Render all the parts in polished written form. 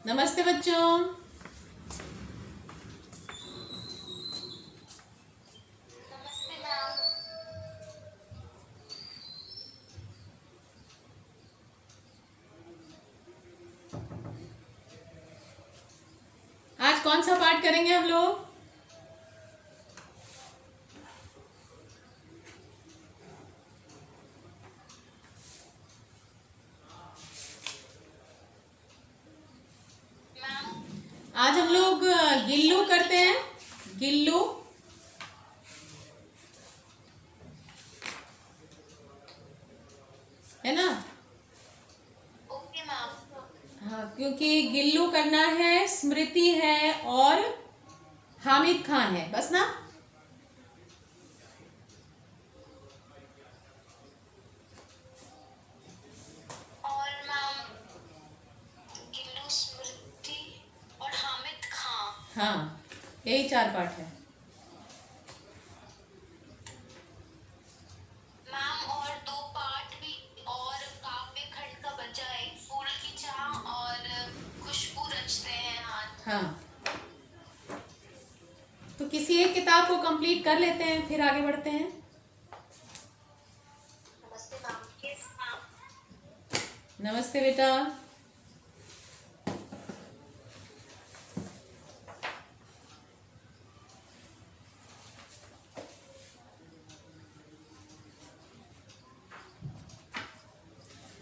नमस्ते बच्चों। नमस्ते मैम। आज कौन सा पाठ करेंगे हम लोग? मैम आज हम लोग गिल्लू करते हैं। गिल्लू, है ना? Okay ma'am. हाँ, क्योंकि गिल्लू करना है, स्मृति है और हामिद खान है, बस ना। और मैम गिल्लू, स्मृति और हामिद खान। हाँ, यही 4 पाठ है। मैम और 2 पाठ भी और काव्य खंड का बचा है, फूल की चाह और खुशबू रचते हैं हाथ। हाँ, तो किसी एक किताब को कंप्लीट कर लेते हैं, फिर आगे बढ़ते हैं। नमस्ते मैम। Yes ma'am. नमस्ते बेटा।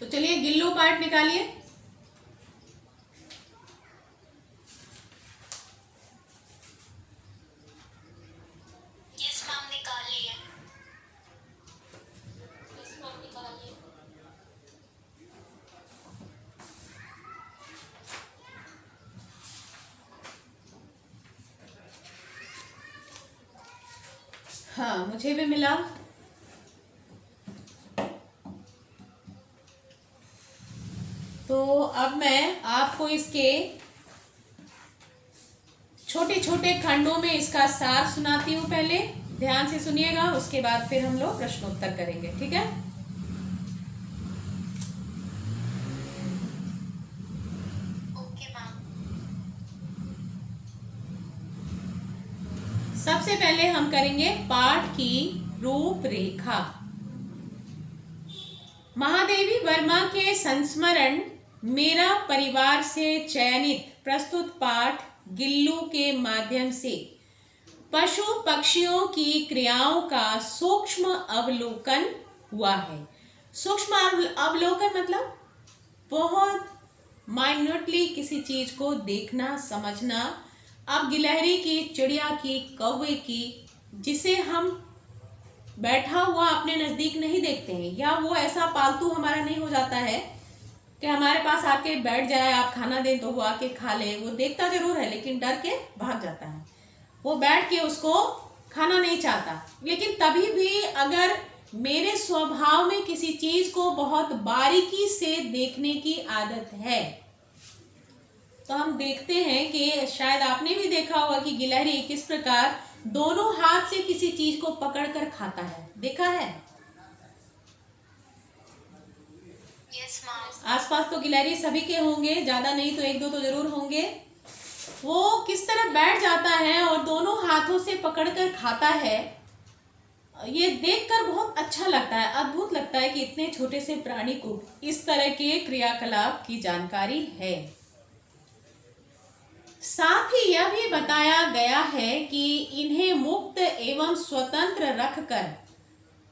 तो चलिए गिल्लू पाठ निकालिए। यस मैम, निकालिए। यस मैम, निकालिए। हाँ, मुझे भी मिला। तो अब मैं आपको इसके छोटे छोटे खंडों में इसका सार सुनाती हूँ। पहले ध्यान से सुनिएगा, उसके बाद फिर हम लोग प्रश्नोत्तर करेंगे, ठीक है? Okay ma'am. सबसे पहले हम करेंगे पाठ की रूपरेखा। महादेवी वर्मा के संस्मरण मेरा परिवार से चयनित प्रस्तुत पाठ गिल्लू के माध्यम से पशु पक्षियों की क्रियाओं का सूक्ष्म अवलोकन हुआ है। सूक्ष्म अवलोकन मतलब बहुत माइन्यूटली किसी चीज को देखना, समझना। अब गिलहरी की, चिड़िया की, कौवे की, जिसे हम बैठा हुआ अपने नजदीक नहीं देखते हैं, या वो ऐसा पालतू हमारा नहीं हो जाता है कि हमारे पास आके बैठ जाए, आप खाना दें तो वो आके खा ले। वो देखता जरूर है लेकिन डर के भाग जाता है, वो बैठ के उसको खाना नहीं चाहता। लेकिन तभी भी अगर मेरे स्वभाव में किसी चीज को बहुत बारीकी से देखने की आदत है, तो हम देखते हैं कि शायद आपने भी देखा होगा कि गिलहरी किस प्रकार दोनों हाथ से किसी चीज को पकड़कर खाता है, देखा है? Yes ma'am. आसपास तो गिलहरी सभी के होंगे, ज्यादा नहीं तो 1-2 तो जरूर होंगे। वो किस तरह बैठ जाता है और दोनों हाथों से पकड़कर खाता है, ये देखकर बहुत अच्छा लगता है, अद्भुत लगता है कि इतने छोटे से प्राणी को इस तरह के क्रियाकलाप की जानकारी है। साथ ही यह भी बताया गया है कि इन्हें मुक्त एवं स्वतंत्र रखकर,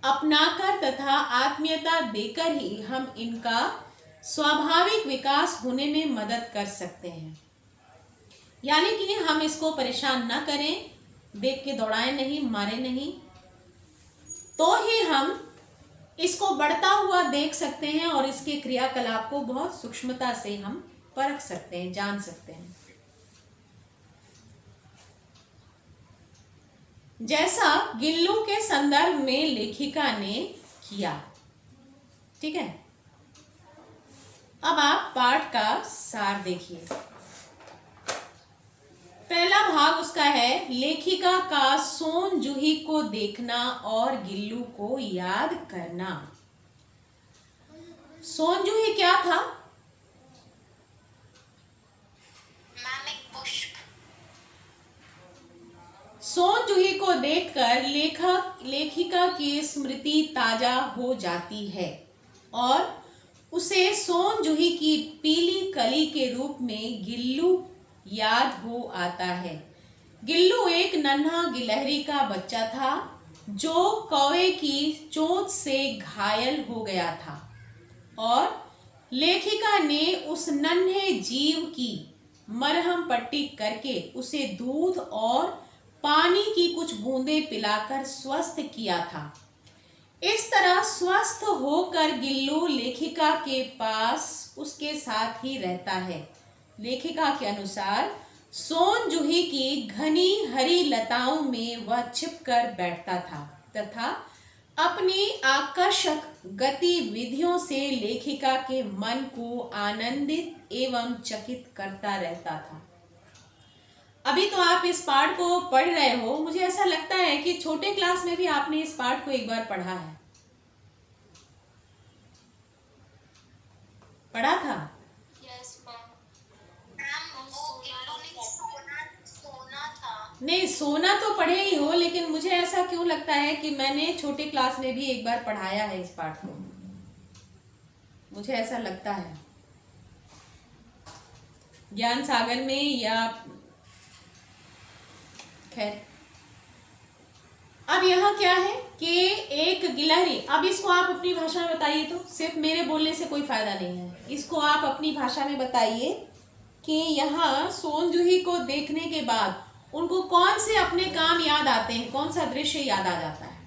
अपनाकर तथा आत्मीयता देकर ही हम इनका स्वाभाविक विकास होने में मदद कर सकते हैं। यानी कि हम इसको परेशान ना करें, देख के दौड़ाएं नहीं, मारे नहीं, तो ही हम इसको बढ़ता हुआ देख सकते हैं और इसके क्रियाकलाप को बहुत सूक्ष्मता से हम परख सकते हैं, जान सकते हैं। जैसा गिल्लू के संदर्भ में लेखिका ने किया, ठीक है? अब आप पाठ का सार देखिए। पहला भाग उसका है लेखिका का सोन जूही को देखना और गिल्लू को याद करना। सोन जूही क्या था? सोन जूही को देखकर लेखिका की स्मृति ताजा हो जाती है और उसे सोन जूही की पीली कली के रूप में गिल्लू याद हो आता है। गिल्लू एक नन्हा गिलहरी का बच्चा था जो कौवे की चोंच से घायल हो गया था और लेखिका ने उस नन्हे जीव की मरहम पट्टी करके उसे दूध और पानी की कुछ बूंदें पिलाकर स्वस्थ किया था। इस तरह स्वस्थ होकर गिल्लू लेखिका के पास उसके साथ ही रहता है। लेखिका के अनुसार सोन जूही की घनी हरी लताओं में वह छिपकर बैठता था तथा अपनी आकर्षक गतिविधियों से लेखिका के मन को आनंदित एवं चकित करता रहता था। अभी तो आप इस पाठ को पढ़ रहे हो, मुझे ऐसा लगता है कि छोटे क्लास में भी आपने इस पाठ को एक बार पढ़ा है। पढ़ा था? यस मैम वो गिल्लू ने सोना था। नहीं, सोना तो पढ़े ही हो, लेकिन मुझे ऐसा क्यों लगता है कि मैंने छोटे क्लास में भी एक बार पढ़ाया है इस पाठ को। मुझे ऐसा लगता है ज्ञान सागर में या खैर। अब यहाँ क्या है कि एक गिलहरी, अब इसको आप अपनी भाषा में बताइए, तो सिर्फ मेरे बोलने से कोई फायदा नहीं है, इसको आप अपनी भाषा में बताइए कि यहाँ सोन जूही को देखने के बाद उनको कौन से अपने काम याद आते हैं, कौन सा दृश्य याद आ जाता है।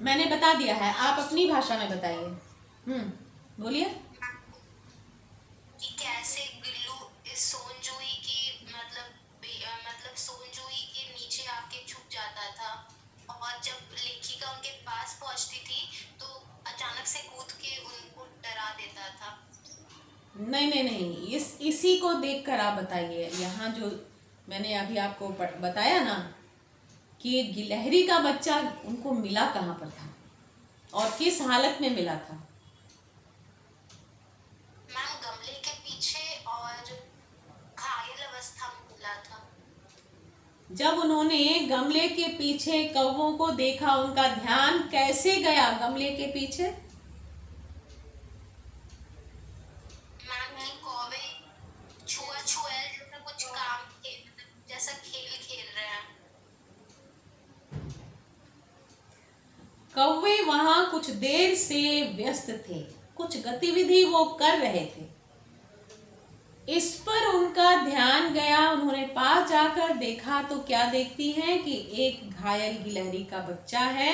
मैंने बता दिया है, आप अपनी भाषा में बताइए। बोलिए। कि कैसे गिल्लू इस सोन जूही की मतलब सोन जूही के नीचे आके छुप जाता था और जब लेखिका उनके पास पहुंचती थी तो अचानक से कूद के उनको डरा देता था। नहीं, इसी को देखकर आप बताइए। यहाँ जो मैंने अभी आपको बताया ना कि गिलहरी का बच्चा उनको मिला कहाँ पर था और किस हालत में मिला था। मैम गमले के पीछे और घायल अवस्था में मिला था। जब उन्होंने गमले के पीछे कौवों को देखा, उनका ध्यान कैसे गया गमले के पीछे? मैम की कौवे छुआ कुछ काम के जैसा खेल खेल रहे हैं। कौवे वहां कुछ देर से व्यस्त थे, कुछ गतिविधि वो कर रहे थे। इस पर उनका ध्यान गया। उन्होंने पास जाकर देखा तो क्या देखती हैं कि एक घायल गिलहरी का बच्चा है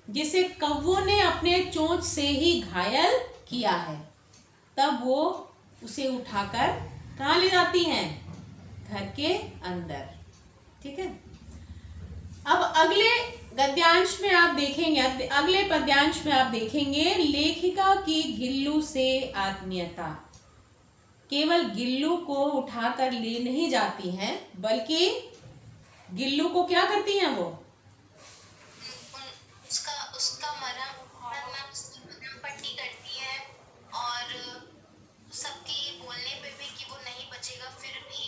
जिसे कौवों ने अपने चोंच से ही घायल किया है। तब वो उसे उठाकर कहाँ ले जाती हैं? घर के अंदर। ठीक है। अब अगले गद्यांश में आप देखेंगे, अगले पद्यांश में आप देखेंगे लेखिका की गिल्लू से आत्मीयता। केवल गिल्लू को उठाकर ले नहीं जाती हैं, बल्कि गिल्लू को क्या करती हैं वो? उसका मरहम पट्टी करती है और सबके बोलने पे भी कि वो नहीं बचेगा, फिर भी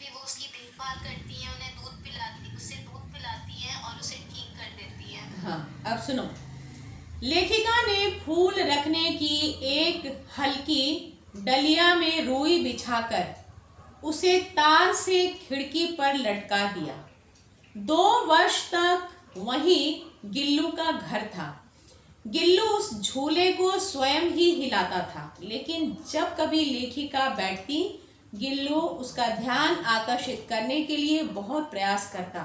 वो उसकी देखभाल करती है, उसे दूध पिलाती है और उसे ठीक कर देती है। हाँ, अब सुनो। लेखिका ने फूल रखने की एक हल्की डलिया में रुई बिछाकर उसे तार से खिड़की पर लटका दिया। 2 वर्ष तक वहीं गिल्लू का घर था। गिल्लू उस झूले को स्वयं ही हिलाता था, लेकिन जब कभी लेखिका बैठती, गिल्लू उसका ध्यान आकर्षित करने के लिए बहुत प्रयास करता।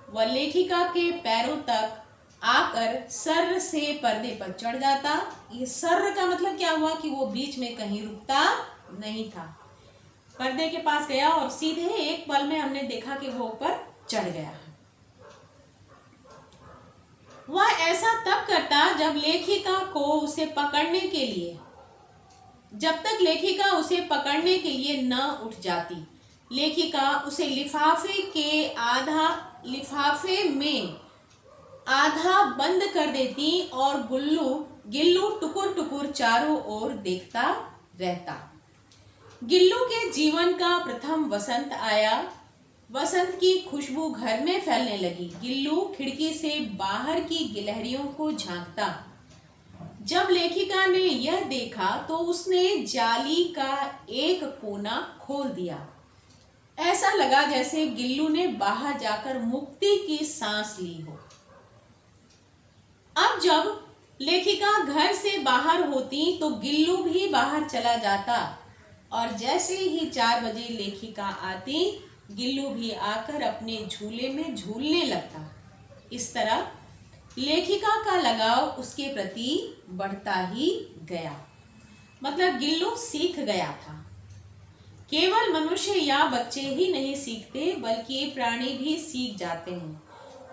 वह लेखिका के पैरों तक आकर सर्र से पर्दे पर चढ़ जाता। ये सर्र का मतलब क्या हुआ कि वो बीच में कहीं रुकता नहीं था। पर्दे के पास गया और सीधे एक पल में हमने देखा कि वो ऊपर चढ़ गया। वह ऐसा तब करता जब लेखिका को उसे पकड़ने के लिए, जब तक लेखिका उसे पकड़ने के लिए न उठ जाती। लेखिका उसे लिफाफे में आधा बंद कर देती और गिल्लू टुकुर टुकुर चारों ओर देखता रहता। गिल्लू के जीवन का प्रथम वसंत आया। वसंत की खुशबू घर में फैलने लगी। गिल्लू खिड़की से बाहर की गिलहरियों को झांकता। जब लेखिका ने यह देखा तो उसने जाली का एक कोना खोल दिया। ऐसा लगा जैसे गिल्लू ने बाहर जाकर मुक्ति की सांस ली हो। अब जब लेखिका घर से बाहर होती तो गिल्लू भी बाहर चला जाता और जैसे ही 4 बजे लेखिका आती, गिल्लू भी आकर अपने झूले में झूलने लगता। इस तरह लेखिका का लगाव उसके प्रति बढ़ता ही गया। मतलब गिल्लू सीख गया था। केवल मनुष्य या बच्चे ही नहीं सीखते, बल्कि प्राणी भी सीख जाते हैं।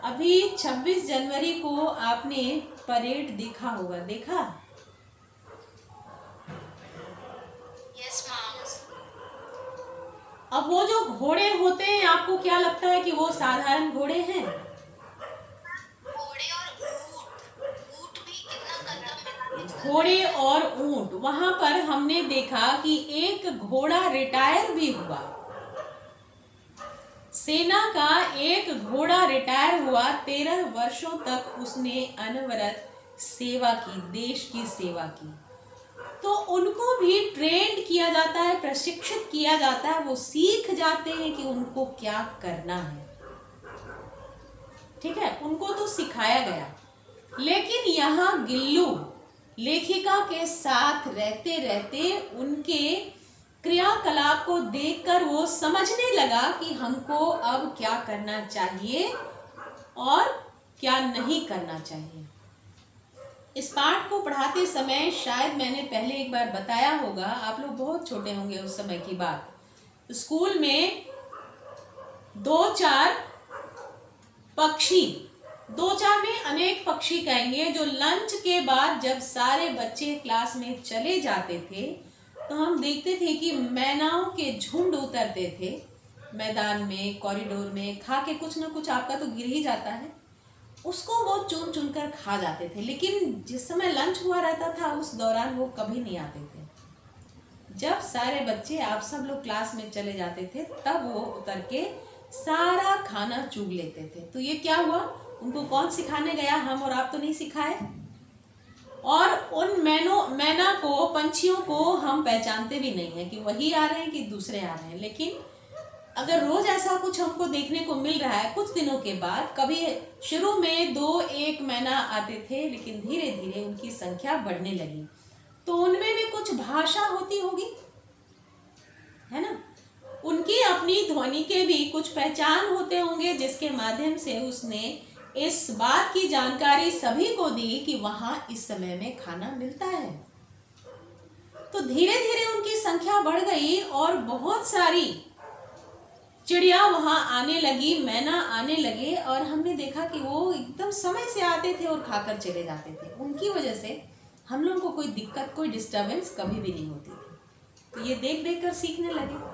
अभी 26 जनवरी को आपने परेड देखा होगा, देखा? Yes ma'am. अब वो जो घोड़े होते हैं, आपको क्या लगता है कि वो साधारण घोड़े हैं? घोड़े और ऊंट भी कितना गंदा मिला। घोड़े और ऊंट, वहां पर हमने देखा कि एक घोड़ा रिटायर भी हुआ। सेना का एक घोड़ा रिटायर हुआ। 13 वर्षों तक उसने अनवरत सेवा की, देश की सेवा की। तो उनको भी ट्रेंड किया जाता है, प्रशिक्षित किया जाता है। वो सीख जाते हैं कि उनको क्या करना है। ठीक है, उनको तो सिखाया गया। लेकिन यहाँ गिल्लू लेखिका के साथ रहते रहते उनके क्रियाकलाप को देखकर वो समझने लगा कि हमको अब क्या करना चाहिए और क्या नहीं करना चाहिए। इस पाठ को पढ़ाते समय शायद मैंने पहले एक बार बताया होगा, आप लोग बहुत छोटे होंगे उस समय की बात। स्कूल में 2-4 पक्षी, 2-4 में अनेक पक्षी कहेंगे, जो लंच के बाद जब सारे बच्चे क्लास में चले जाते थे तो हम देखते थे कि मैनाओं के झुंड उतरते थे मैदान में, कॉरिडोर में। खा के कुछ ना कुछ आपका तो गिर ही जाता है, उसको वो चुन चुन कर खा जाते थे। लेकिन जिस समय लंच हुआ रहता था उस दौरान वो कभी नहीं आते थे। जब सारे बच्चे, आप सब लोग क्लास में चले जाते थे, तब वो उतर के सारा खाना चुग लेते थे। तो ये क्या हुआ, उनको कौन सिखाने गया? हम और आप तो नहीं सिखाए। और उन मैना को, पंछियों को हम पहचानते भी नहीं है कि वही आ रहे हैं कि दूसरे आ रहे हैं। लेकिन अगर रोज ऐसा कुछ हमको देखने को मिल रहा है, कुछ दिनों के बाद, कभी शुरू में 2-1 मैना आते थे, लेकिन धीरे धीरे उनकी संख्या बढ़ने लगी। तो उनमें भी कुछ भाषा होती होगी, है ना? उनकी अपनी ध्वनि के भी कुछ पहचान होते होंगे, जिसके माध्यम से उसने इस बात की जानकारी सभी को दी कि वहां इस समय में खाना मिलता है। तो धीरे धीरे उनकी संख्या बढ़ गई और बहुत सारी चिड़िया वहां आने लगी, मैना आने लगे। और हमने देखा कि वो एकदम समय से आते थे और खाकर चले जाते थे। उनकी वजह से हम लोगों को कोई दिक्कत, कोई डिस्टर्बेंस कभी भी नहीं होती थी। तो ये देख देख कर सीखने लगे।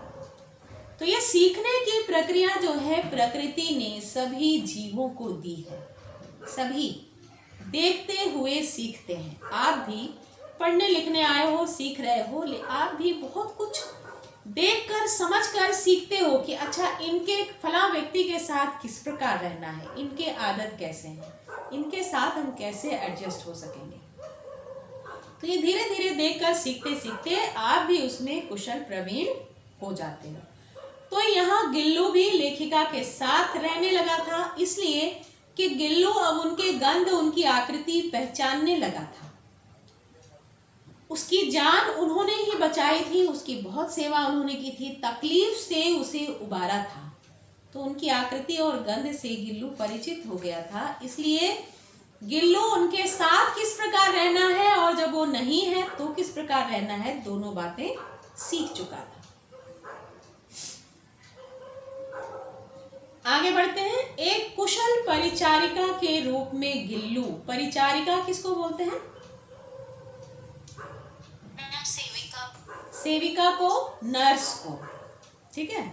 तो ये सीखने की प्रक्रिया जो है, प्रकृति ने सभी जीवों को दी है। सभी देखते हुए सीखते हैं। आप भी पढ़ने लिखने आए हो, सीख रहे हो, आप भी बहुत कुछ देखकर समझकर सीखते हो कि अच्छा, इनके फला व्यक्ति के साथ किस प्रकार रहना है, इनके आदत कैसे हैं, इनके साथ हम कैसे एडजस्ट हो सकेंगे। तो ये धीरे धीरे देखकर सीखते सीखते आप भी उसमें कुशल प्रवीण हो जाते हो। तो यहाँ गिल्लू भी लेखिका के साथ रहने लगा था, इसलिए कि गिल्लू अब उनके गंध, उनकी आकृति पहचानने लगा था। उसकी जान उन्होंने ही बचाई थी, उसकी बहुत सेवा उन्होंने की थी, तकलीफ से उसे उबारा था। तो उनकी आकृति और गंध से गिल्लू परिचित हो गया था। इसलिए गिल्लू उनके साथ किस प्रकार रहना है और जब वो नहीं है तो किस प्रकार रहना है, दोनों बातें सीख चुका था। आगे बढ़ते हैं। एक कुशल परिचारिका के रूप में गिल्लू, परिचारिका किसको बोलते हैं? सेविका को, नर्स को। ठीक है।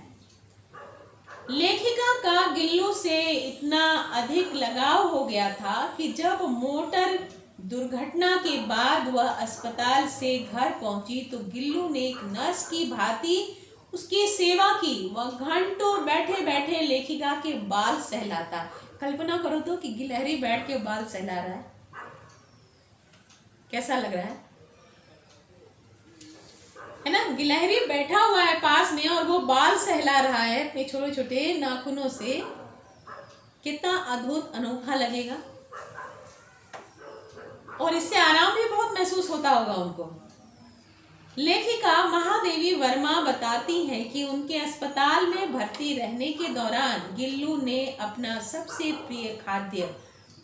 लेखिका का गिल्लू से इतना अधिक लगाव हो गया था कि जब मोटर दुर्घटना के बाद वह अस्पताल से घर पहुंची तो गिल्लू ने एक नर्स की भांति उसकी सेवा की। वह घंटों बैठे बैठे लेखिका के बाल सहलाता। कल्पना करो तो कि गिलहरी बैठ के बाल सहला रहा है, कैसा लग रहा है ना। गिलहरी बैठा हुआ है पास में और वो बाल सहला रहा है अपने छोटे छोटे नाखूनों से। कितना अद्भुत, अनोखा लगेगा। और इससे आराम भी बहुत महसूस होता होगा उनको। लेखिका महादेवी वर्मा बताती हैं कि उनके अस्पताल में भर्ती रहने के दौरान गिल्लू ने अपना सबसे प्रिय खाद्य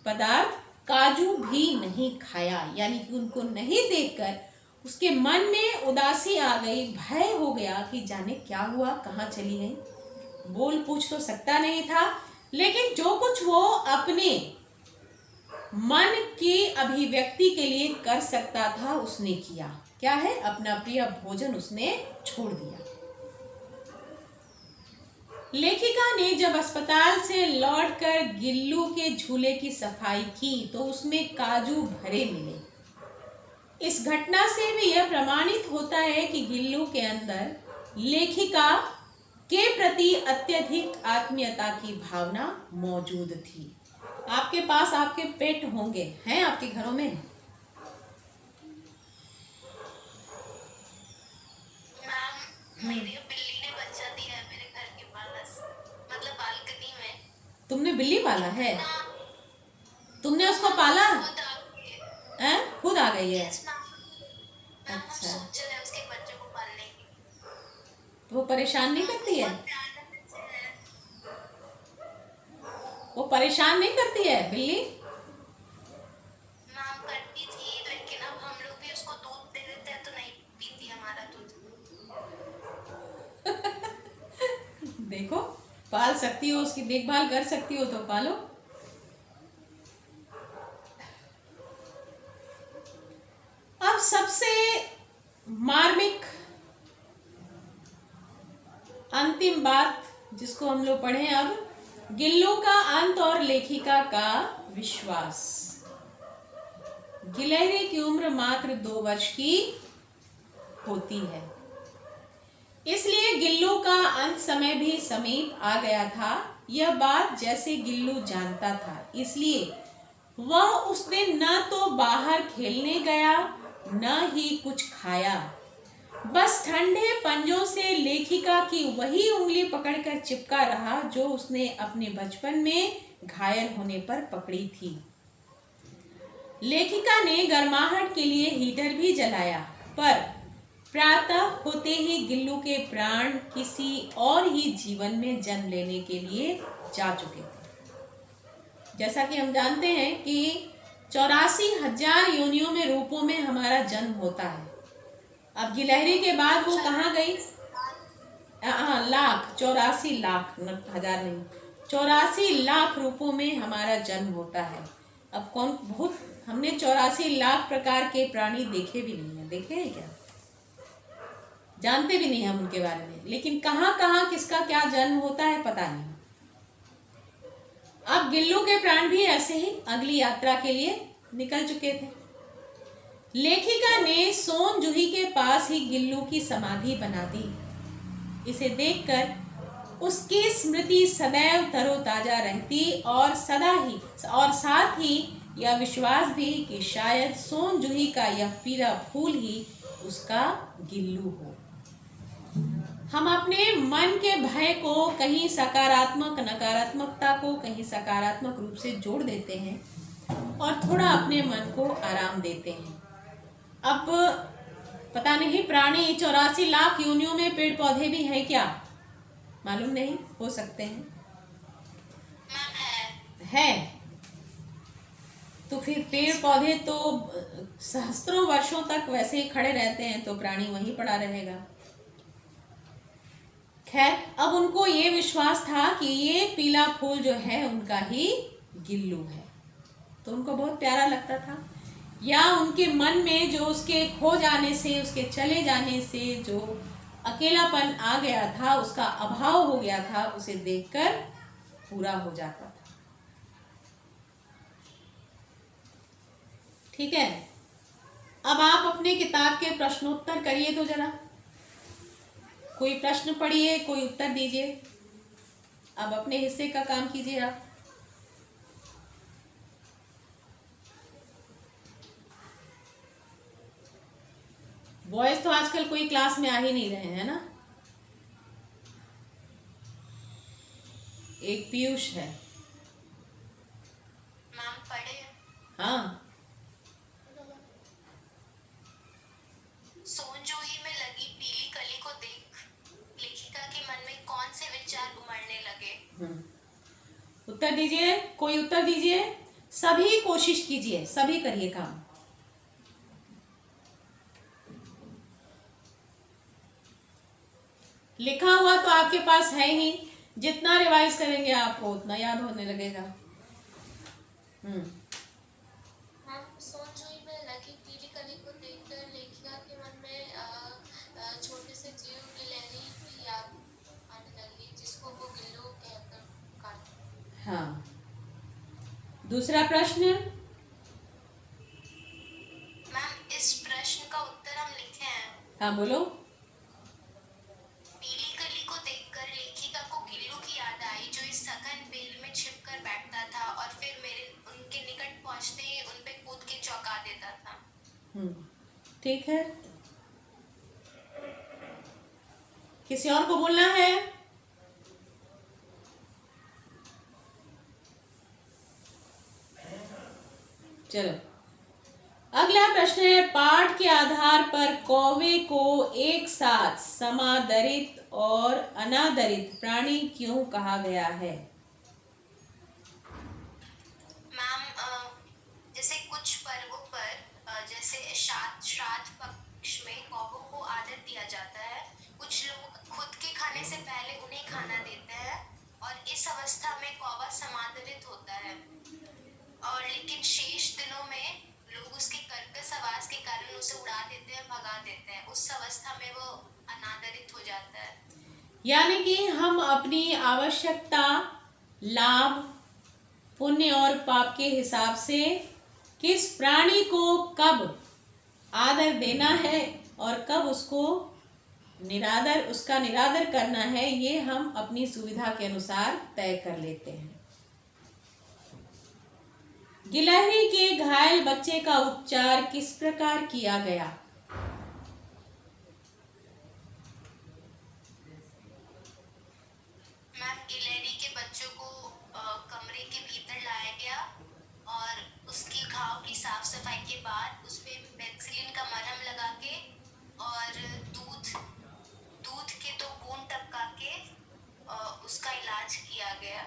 पदार्थ काजू भी नहीं खाया। यानी कि उनको नहीं देखकर उसके मन में उदासी आ गई, भय हो गया कि जाने क्या हुआ, कहाँ चली गई। बोल पूछ तो सकता नहीं था, लेकिन जो कुछ वो अपने मन की अभिव्यक्ति के लिए कर सकता था उसने किया। क्या है? अपना प्रिय भोजन उसने छोड़ दिया। लेखिका ने जब अस्पताल से लौटकर गिल्लू के झूले की सफाई की तो उसमें काजू भरे मिले। इस घटना से भी यह प्रमाणित होता है कि गिल्लू के अंदर लेखिका के प्रति अत्यधिक आत्मीयता की भावना मौजूद थी। आपके पास आपके पेट होंगे, हैं आपके घरों में? मेरी बिल्ली ने बच्चा दिया है मेरे घर के पास, मतलब बालकनी में। तुमने बिल्ली पाला है? तुमने उसको पाला? खुद आ गई है? अच्छा, उसके बच्चे को पालने की। तो वो परेशान नहीं करती है? वो परेशान नहीं करती है बिल्ली? मैम करती थी, लेकिन अब हम लोग भी उसको दूध दे देते हैं तो नहीं पीती हमारा दूध। देखो, पाल सकती हो, उसकी देखभाल कर सकती हो तो पालो। अब सबसे मार्मिक अंतिम बात जिसको हम लोग पढ़े, अब गिल्लू का अंत और लेखिका का विश्वास। गिलहरी की उम्र मात्र 2 वर्ष की होती है, इसलिए गिल्लू का अंत समय भी समीप आ गया था। यह बात जैसे गिल्लू जानता था, इसलिए वह उस दिन न तो बाहर खेलने गया न ही कुछ खाया। बस ठंडे पंजों से लेखिका की वही उंगली पकड़कर चिपका रहा जो उसने अपने बचपन में घायल होने पर पकड़ी थी। लेखिका ने गर्माहट के लिए हीटर भी जलाया, पर प्रातः होते ही गिल्लू के प्राण किसी और ही जीवन में जन्म लेने के लिए जा चुके थे। जैसा कि हम जानते हैं कि 84,000 योनियों में, रूपों में हमारा जन्म होता है। अब गिलहरी के बाद वो कहाँ गई? लाख, 84 लाख, हजार नहीं, 84 लाख रूपों में हमारा जन्म होता है। अब कौन, बहुत, हमने 84 लाख प्रकार के प्राणी देखे भी नहीं है। देखे हैं क्या? जानते भी नहीं हम उनके बारे में, लेकिन कहाँ कहाँ किसका क्या जन्म होता है पता नहीं। अब गिल्लू के प्राण भी ऐसे ही अगली यात्रा के लिए निकल चुके थे। लेखिका ने सोन जूही के पास ही गिल्लू की समाधि बना दी। इसे देखकर उसकी स्मृति सदैव तरोताजा रहती और सदा ही, और साथ ही यह विश्वास भी कि शायद सोन जूही का यह पीला फूल ही उसका गिल्लू हो। हम अपने मन के भय को कहीं सकारात्मक, नकारात्मकता को कहीं सकारात्मक रूप से जोड़ देते हैं और थोड़ा अपने मन को आराम देते हैं। अब पता नहीं प्राणी 84 लाख योनियों में पेड़ पौधे भी हैं क्या, मालूम नहीं, हो सकते हैं। है तो फिर पेड़ पौधे तो सहस्त्रों वर्षों तक वैसे ही खड़े रहते हैं, तो प्राणी वहीं पड़ा रहेगा। खैर, अब उनको ये विश्वास था कि ये पीला फूल जो है उनका ही गिल्लू है, तो उनको बहुत प्यारा लगता था। या उनके मन में जो उसके खो जाने से, उसके चले जाने से जो अकेलापन आ गया था, उसका अभाव हो गया था, उसे देखकर पूरा हो जाता था। ठीक है, अब आप अपने किताब के प्रश्नोत्तर करिए तो जरा, कोई प्रश्न पढ़िए, कोई उत्तर दीजिए। अब अपने हिस्से का काम कीजिए आप। बॉयज तो आजकल कोई क्लास में आ ही नहीं रहे हैं ना। एक पीयूष है। मैम पढ़े। हाँ, सोनजोई में लगी पीली कली को देख लेखिका के मन में कौन से विचार उमड़ने लगे। उत्तर दीजिए, कोई उत्तर दीजिए। सभी कोशिश कीजिए, सभी करिए काम। लिखा हुआ तो आपके पास है ही, जितना रिवाइज करेंगे आपको उतना याद होने लगेगा। मैम सोनजोई में लगी पीली कली को देखकर लेखिका के मन में छोटे से जीव गिलहरी की याद आने लगी जिसको वो गिल्लू कहकर पुकारती। हाँ, दूसरा प्रश्न। मैम इस प्रश्न का उत्तर हम लिखे हैं। हाँ बोलो। पीली कली को देखकर लेखिका को गिल्लू की याद आई जो इस सघन बेल में छिपकर बैठता था और फिर मेरे उनके निकट पहुंचते ही उन पे कूद के चौंका देता था। ठीक है, किसी और को बोलना है? चलो, अगला प्रश्न है, पाठ के आधार पर कौवे को एक साथ समादरित और अनादरित प्राणी क्यों कहा गया है? मैम जैसे कुछ पर्वों पर जैसे श्राद्ध पक्ष में कौवों को आदर दिया जाता है। कुछ लोग खुद के खाने से पहले उन्हें खाना देते हैं और इस अवस्था में कौवा समादरित होता है। और लेकिन शेष दिनों में लोग उसके कर्कश आवाज के कारण उसे उड़ा देते हैं, भगा देते हैं। उस अवस्था में वो अनादरित हो जाता है। यानी कि हम अपनी आवश्यकता, लाभ, पुण्य और पाप के हिसाब से किस प्राणी को कब आदर देना है और कब उसका निरादर करना है, ये हम अपनी सुविधा के अनुसार तय कर लेते हैं। गिलहरी के घायल बच्चे का उपचार किस प्रकार किया गया? मैम गिलहरी के बच्चों को कमरे के भीतर लाया गया और उसके घाव की साफ सफाई के बाद उस पे पेनिसिलिन का मरहम लगा के और दूध के 2 बूंद टपका के उसका इलाज किया गया।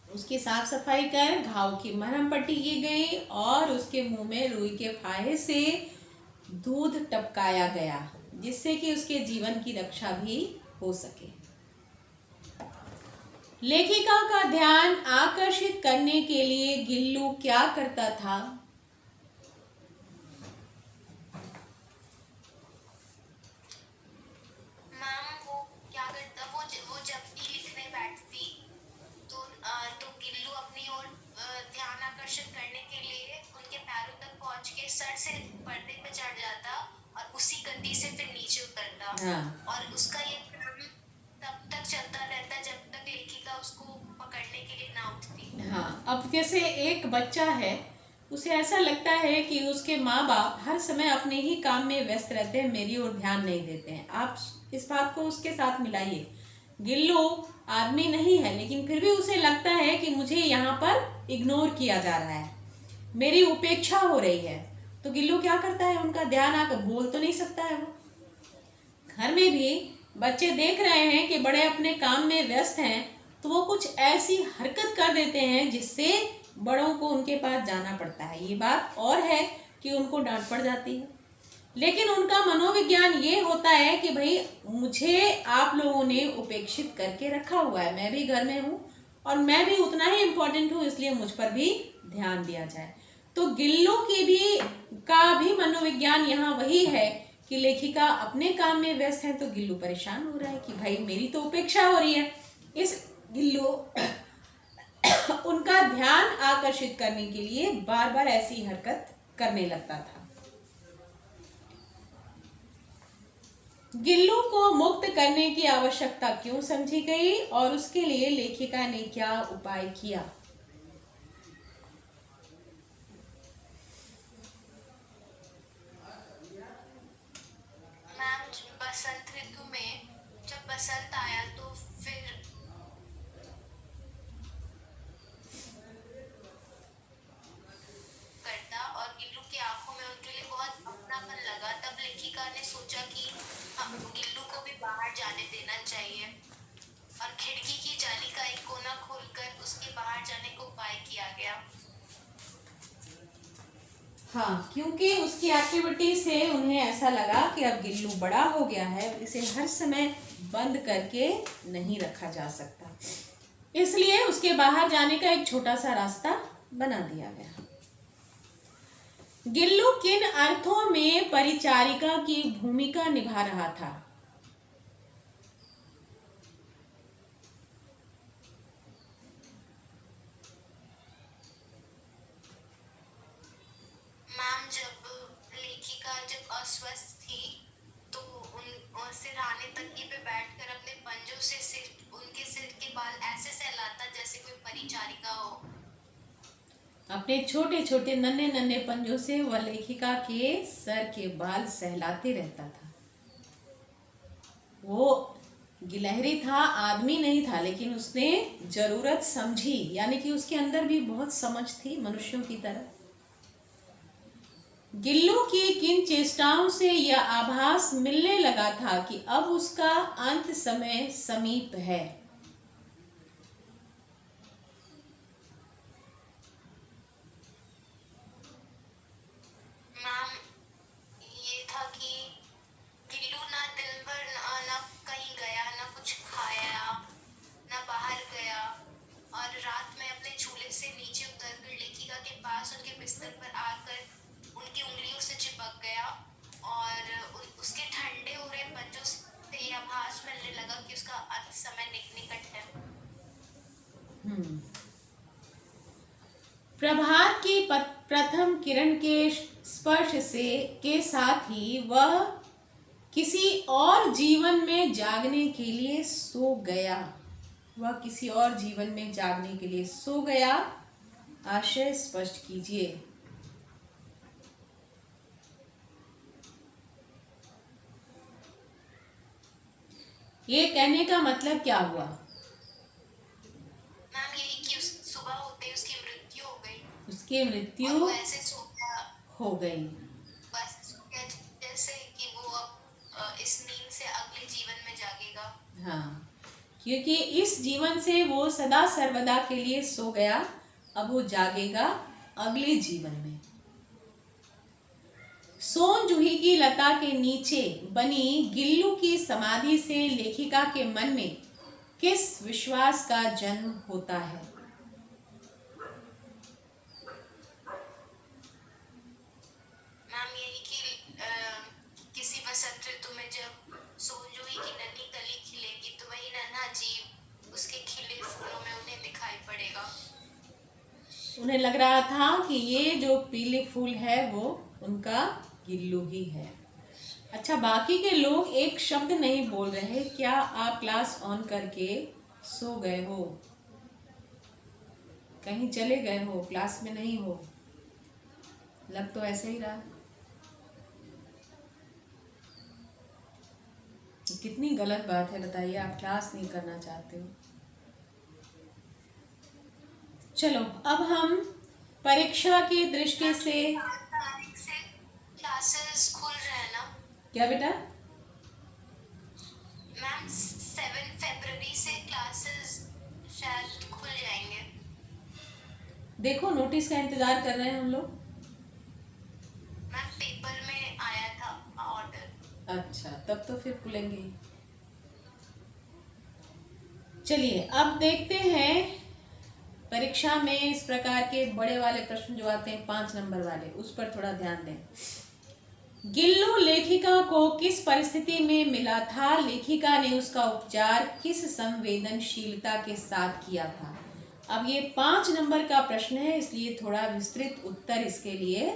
उसकी साफ सफाई कर घाव की मरहम पट्टी की गई और उसके मुंह में रुई के फाहे से दूध टपकाया गया जिससे कि उसके जीवन की रक्षा भी हो सके। लेखिका का ध्यान आकर्षित करने के लिए गिल्लू क्या करता था? मैम वो क्या करता, वो जब भी लिखने बैठती तो गिल्लू अपनी ओर ध्यान आकर्षित करने के लिए उनके पैरों तक पहुंच के सर से पर्दे पे चढ़ जाता और उसी गति से फिर नीचे उतरता। हाँ। और उसका ये क्रम तब तक चलता रहता जब तक लेखिका उसको पकड़ने के लिए ना उठती। हाँ, अब जैसे एक बच्चा है, उसे ऐसा लगता है कि उसके माँ बाप हर समय अपने ही काम में व्यस्त रहते हैं, मेरी ओर ध्यान नहीं देते हैं। आप इस बात को उसके साथ मिलाइए। गिल्लू आदमी नहीं है लेकिन फिर भी उसे लगता है कि मुझे यहाँ पर इग्नोर किया जा रहा है, मेरी उपेक्षा हो रही है। तो गिल्लू क्या करता है, उनका ध्यान आकर, बोल तो नहीं सकता है वो। घर में भी बच्चे देख रहे हैं कि बड़े अपने काम में व्यस्त हैं तो वो कुछ ऐसी हरकत कर देते हैं जिससे बड़ों को उनके पास जाना पड़ता है। ये बात और है कि उनको डांट पड़ जाती है, लेकिन उनका मनोविज्ञान ये होता है कि भाई मुझे आप लोगों ने उपेक्षित करके रखा हुआ है, मैं भी घर में हूँ और मैं भी उतना ही इम्पोर्टेंट हूँ, इसलिए मुझ पर भी ध्यान दिया जाए। तो गिल्लू का भी मनोविज्ञान यहाँ वही है कि लेखिका अपने काम में व्यस्त है तो गिल्लू परेशान हो रहा है कि भाई मेरी तो उपेक्षा हो रही है। इस गिल्लू उनका ध्यान आकर्षित करने के लिए बार बार ऐसी हरकत करने लगता था। गिल्लू को मुक्त करने की आवश्यकता क्यों समझी गई और उसके लिए लेखिका ने क्या उपाय किया? मैम, बसंत ऋतु में जब बसंत आया तो फिर करता और गिल्लू की आंखों में उनके लिए बहुत अपनापन लगा। तब लेखिका ने सोचा कि हम गिल्लू को भी बाहर जाने देना चाहिए और खिड़की की जाली का एक कोना खोलकर उसके बाहर जाने को उपाय किया गया। हाँ, क्योंकि उसकी एक्टिविटी से उन्हें ऐसा लगा कि अब गिल्लू बड़ा हो गया है, इसे हर समय बंद करके नहीं रखा जा सकता, इसलिए उसके बाहर जाने का एक छोटा सा रास्ता बना दिया गया। गिल्लू किन अर्थों में परिचारिका की भूमिका निभा रहा था? मैम, जब लेखिका जब अस्वस्थ थी तो सिर आने तकिए पे बैठकर अपने पंजों से उनके सिर के बाल ऐसे सहलाता जैसे कोई परिचारिका हो। अपने छोटे छोटे नन्हे नन्हे पंजों से वह लेखिका के सर के बाल सहलाते रहता था। वो गिलहरी था, आदमी नहीं था, लेकिन उसने जरूरत समझी, यानी कि उसके अंदर भी बहुत समझ थी मनुष्यों की तरह। गिल्लू की किन चेष्टाओं से यह आभास मिलने लगा था कि अब उसका अंत समय समीप है? मैम, ये था कि गिल्लू ना दिन भर ना कहीं गया, ना कुछ खाया, ना बाहर गया और रात में अपने झूले से नीचे उतरकर लेखिका के पास उनके बिस्तर पर आकर उनकी उंगलियों से चिपक गया और उसके ठंडे हो रहे पंजों से ये आभास मिलने लगा कि उसका अंत समय निकट है। प्रभात की प्रथम किरण के स्पर्श से के साथ ही वह किसी और जीवन में जागने के लिए सो गया। वह किसी और जीवन में जागने के लिए सो गया। आशय स्पष्ट कीजिए। ये कहने का मतलब क्या हुआ? मैम, यही कि सुबह होते ही उसकी मृत्यु हो गई। उसकी मृत्यु वो ऐसे सो गया, हो गई, बस सो गया जैसे कि वो अब इस नींद से अगले जीवन में जागेगा। हाँ, क्योंकि इस जीवन से वो सदा सर्वदा के लिए सो गया, अब वो जागेगा अगले जीवन में। सोन जूही की लता के नीचे बनी गिल्लू की समाधि से लेखिका के मन में किस विश्वास का जन्म होता है? मैम, यही कि किसी बसंत ऋतु में जब सोन जूही की नन्ही कली खिलेगी तो वही नन्हा जीव उसके खिले फूलों में उन्हें दिखाई पड़ेगा। उन्हें लग रहा था कि ये जो पीले फूल है वो उनका गिल्लू ही है। अच्छा, बाकी के लोग एक शब्द नहीं बोल रहे। क्या आप क्लास ऑन करके सो गए हो? कहीं चले गए हो, क्लास में नहीं हो? लग तो ऐसे ही रहा। कितनी गलत बात है, बताइए। आप क्लास नहीं करना चाहते हो। चलो, अब हम परीक्षा की दृष्टि से 5 तारीख से क्लासेस खुल रहे हैं ना? क्या बेटा? मैम, 7 फरवरी से क्लासेस शायद खुल जाएंगे। देखो, नोटिस का इंतजार कर रहे हैं हम लोग। मैम, पेपर में आया था ऑर्डर। अच्छा, तब तो फिर खुलेंगे। चलिए, अब देखते हैं परीक्षा में इस प्रकार के बड़े वाले प्रश्न जो आते हैं 5 नंबर वाले, उस पर थोड़ा ध्यान दें। गिल्लू लेखिका को किस परिस्थिति में मिला था? लेखिका ने उसका उपचार किस संवेदनशीलता के साथ किया था? अब ये 5 नंबर का प्रश्न है, इसलिए थोड़ा विस्तृत उत्तर इसके लिए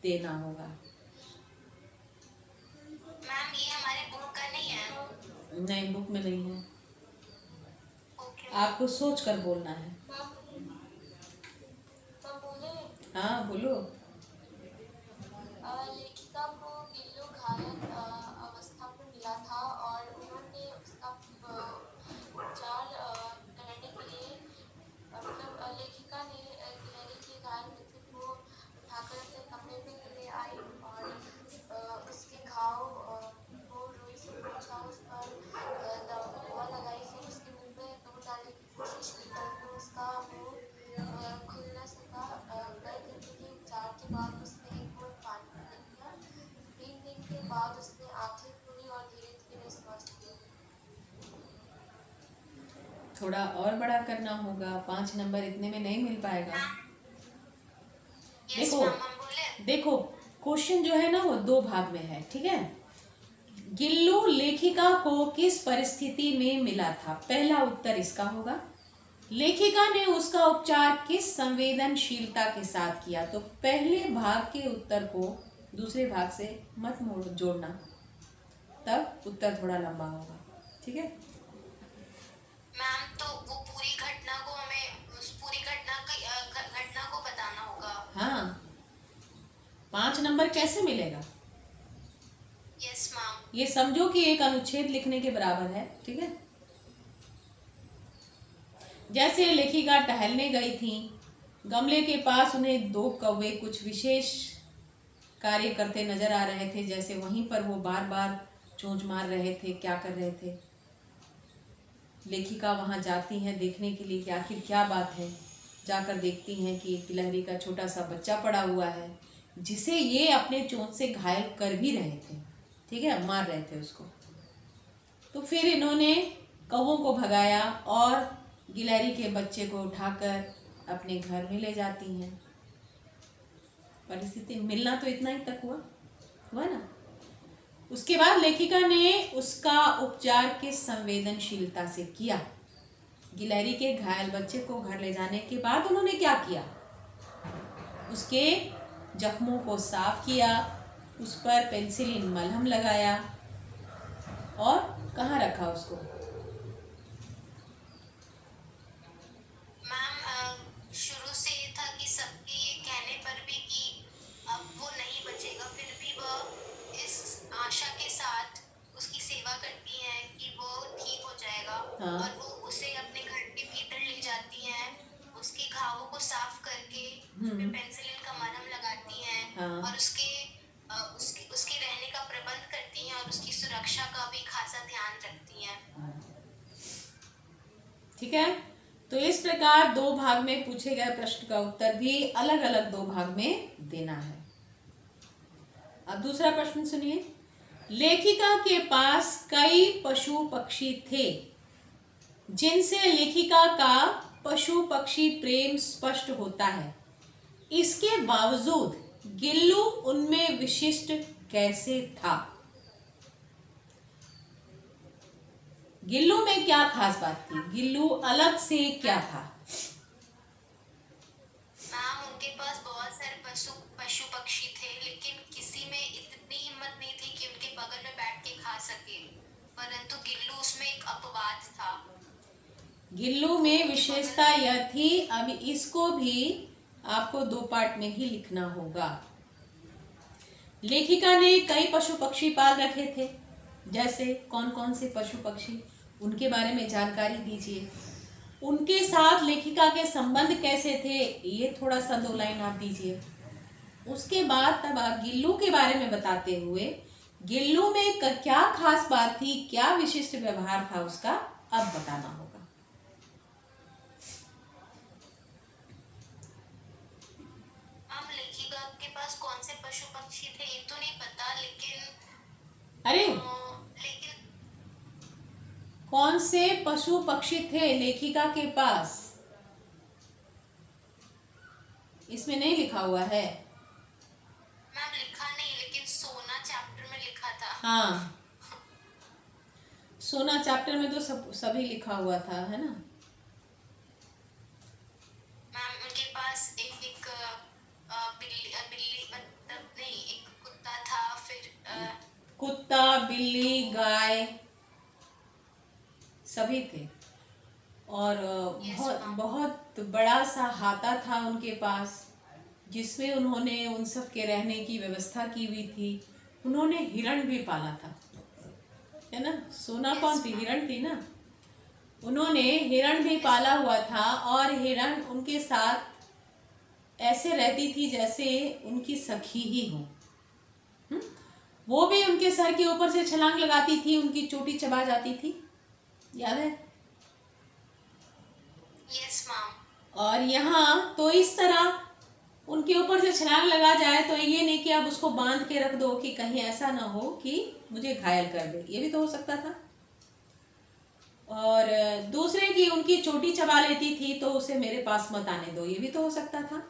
देना होगा। मैम ये हमारे बुक का नहीं है। नहीं, बुक में नहीं है, ओके आपको सोच कर बोलना है। बोले हाँ बोलो। लेखिका को गिल्लू घायल अवस्था में मिला था और उन्होंने उसका उपचार करने के लिए मतलब लेखिका ने गिलहरी के घायल बच्चे को उठाकर अपने कमरे में ले आई और उसके घाव को रुई से पोंछा, उस पर दवा लगाई, फिर उसके मुंह में दूध डालने की कोशिश की, परंतु उसका मुंह खुल न सका। कई दिन के उपचार के बाद उसने एक घूंट पानी पी लिया। 3 दिन के बाद उसने आंखें खुली और धीरे धीरे स्वस्थ हुई। थोड़ा और बड़ा करना होगा, 5 नंबर इतने में नहीं मिल पाएगा। यस देखो मैम, हम बोले देखो, क्वेश्चन जो है ना वो 2 भाग में है, ठीक है। गिल्लू लेखिका को किस परिस्थिति में मिला था, पहला उत्तर इसका होगा। लेखिका ने उसका उपचार किस संवेदनशीलता के साथ किया, तो पहले भाग के उत्तर को दूसरे भाग से मत जोड़ना, तब उत्तर थोड़ा लंबा होगा, ठीक है। मैम तो वो पूरी घटना को हमें उस पूरी घटना को बताना होगा। हाँ, 5 नंबर कैसे मिलेगा? Yes ma'am. ये समझो कि एक अनुच्छेद लिखने के बराबर है, ठीक है। जैसे लेखिका टहलने गई थी, गमले के पास उन्हें 2 कौवे कुछ विशेष कार्य करते नजर आ रहे थे, जैसे वहीं पर वो बार बार चोंच मार रहे थे, क्या कर रहे थे। लेखिका वहां जाती हैं देखने के लिए कि आखिर क्या बात है। जाकर देखती हैं कि एक गिलहरी का छोटा सा बच्चा पड़ा हुआ है, जिसे ये अपने चोंच से घायल कर भी रहे थे, ठीक है, मार रहे थे उसको। तो फिर इन्होंने कौवों को भगाया और गिलहरी के बच्चे को उठाकर अपने घर में ले जाती हैं। परिस्थिति मिलना तो इतना ही तक हुआ ना। उसके बाद लेखिका ने उसका उपचार किस संवेदनशीलता से किया। गिलहरी के घायल बच्चे को घर ले जाने के बाद उन्होंने क्या किया, उसके जख्मों को साफ किया, उस पर पेनिसिलिन मलहम लगाया और कहाँ रखा उसको। मैम शुरू से ये था कि सबके ये कहने पर भी कि अब वो नहीं बचेगा, फिर भी वह इस आशा के साथ उसकी सेवा करती हैं कि वो ठीक हो जाएगा। हाँ। और वो उसे अपने घर के भीतर ले जाती हैं, उसके घावों को साफ करके उसमें पेनिसिलिन का मलहम लगाती हैं। हाँ। और उसके रहने का प्रबंध करती हैं और उसकी सुरक्षा का भी खासा ध्यान रखती हैं। ठीक है, तो इस प्रकार 2 भाग में पूछे गए प्रश्न का उत्तर भी अलग अलग 2 भाग में देना है। अब दूसरा प्रश्न सुनिए। लेखिका के पास कई पशु पक्षी थे, जिनसे लेखिका का पशु पक्षी प्रेम स्पष्ट होता है। इसके बावजूद गिल्लू उनमें विशिष्ट कैसे था? गिल्लू में क्या खास बात थी, गिल्लू अलग से क्या था? मैम उनके पास बहुत सारे पशु पक्षी थे, लेकिन किसी में इतनी हिम्मत नहीं थी कि उनके बगल में बैठ के खा सके, परंतु गिल्लू उसमें एक अपवाद था। गिल्लू में विशेषता यह थी, अब इसको भी आपको 2 पार्ट में ही लिखना होगा। लेखिका ने कई पशु पक्षी पाल रखे थे, जैसे कौन कौन से पशु पक्षी, उनके बारे में जानकारी दीजिए। उनके साथ लेखिका के संबंध कैसे थे, ये थोड़ा सा 2 लाइन आप दीजिए। उसके बाद तब आप गिल्लू के बारे में बताते हुए गिल्लू में क्या खास बात थी, क्या विशिष्ट व्यवहार था उसका, अब बताना होगा। लेखिका के पास कौन से पशु पक्षी थे ये तो नहीं पता, लेकिन अरे लेकिन कौन से पशु पक्षी थे लेखिका के पास, इसमें नहीं लिखा हुआ है। मैम लिखा नहीं, लेकिन सोना चैप्टर में लिखा था। हाँ, सोना चैप्टर में तो सभी लिखा हुआ था, है ना। कुत्ता, बिल्ली, गाय सभी थे। और बहुत बहुत बड़ा सा हाथा था उनके पास, जिसमें उन्होंने उन सब के रहने की व्यवस्था की हुई थी। उन्होंने हिरण भी पाला था, है ना। सोना कौन थी? हिरण थी ना। उन्होंने हिरण भी पाला हुआ था, और हिरण उनके साथ ऐसे रहती थी जैसे उनकी सखी ही हो। वो भी उनके सर के ऊपर से छलांग लगाती थी, उनकी चोटी चबा जाती थी, याद है? Yes ma'am. और यहाँ तो इस तरह उनके ऊपर से छलांग लगा जाए तो ये नहीं कि आप उसको बांध के रख दो कि कहीं ऐसा ना हो कि मुझे घायल कर दे, ये भी तो हो सकता था। और दूसरे की उनकी चोटी चबा लेती थी तो उसे मेरे पास मत आने दो, ये भी तो हो सकता था।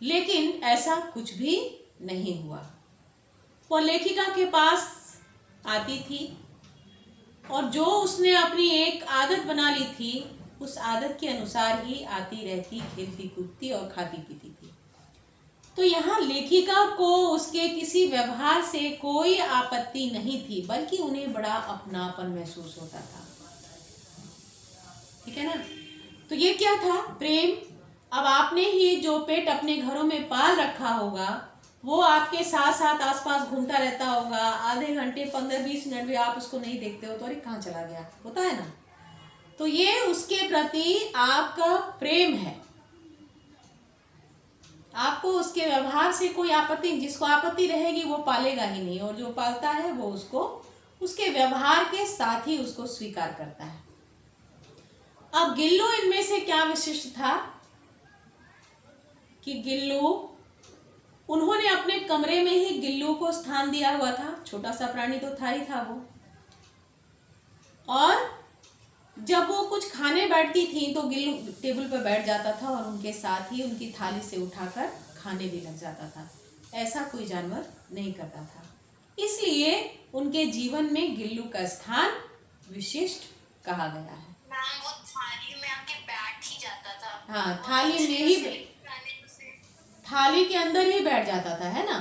लेकिन ऐसा कुछ भी नहीं हुआ। वो लेखिका के पास आती थी, और जो उसने अपनी एक आदत बना ली थी उस आदत के अनुसार ही आती रहती, खेलती कूदती और खाती पीती थी। तो यहाँ लेखिका को उसके किसी व्यवहार से कोई आपत्ति नहीं थी, बल्कि उन्हें बड़ा अपनापन महसूस होता था। ठीक है ना। तो ये क्या था? प्रेम। अब आपने ही जो पेट अपने घरों में पाल रखा होगा, वो आपके साथ साथ आसपास घूमता रहता होगा। आधे घंटे 15-20 मिनट भी आप उसको नहीं देखते हो तो अरे कहाँ चला गया, होता है ना। तो ये उसके प्रति आपका प्रेम है। आपको उसके व्यवहार से कोई आपत्ति, जिसको आपत्ति रहेगी वो पालेगा ही नहीं, और जो पालता है वो उसको उसके व्यवहार के साथ ही उसको स्वीकार करता है। अब गिल्लू इनमें से क्या विशिष्ट था कि गिल्लू, उन्होंने अपने कमरे में ही गिल्लू को स्थान दिया हुआ था। छोटा सा प्राणी तो था ही था वो। और जब वो कुछ खाने बैठती थी तो गिल्लू टेबल पर बैठ जाता था और उनके साथ ही उनकी थाली से उठाकर खाने भी लग जाता था। ऐसा कोई जानवर नहीं करता था, इसलिए उनके जीवन में गिल्लू का स्थान विशिष्ट कहा गया है। मैम वो थाली में आके बैठ ही जाता था। हाँ, थाली में ही, थाली के अंदर ही बैठ जाता था, है ना।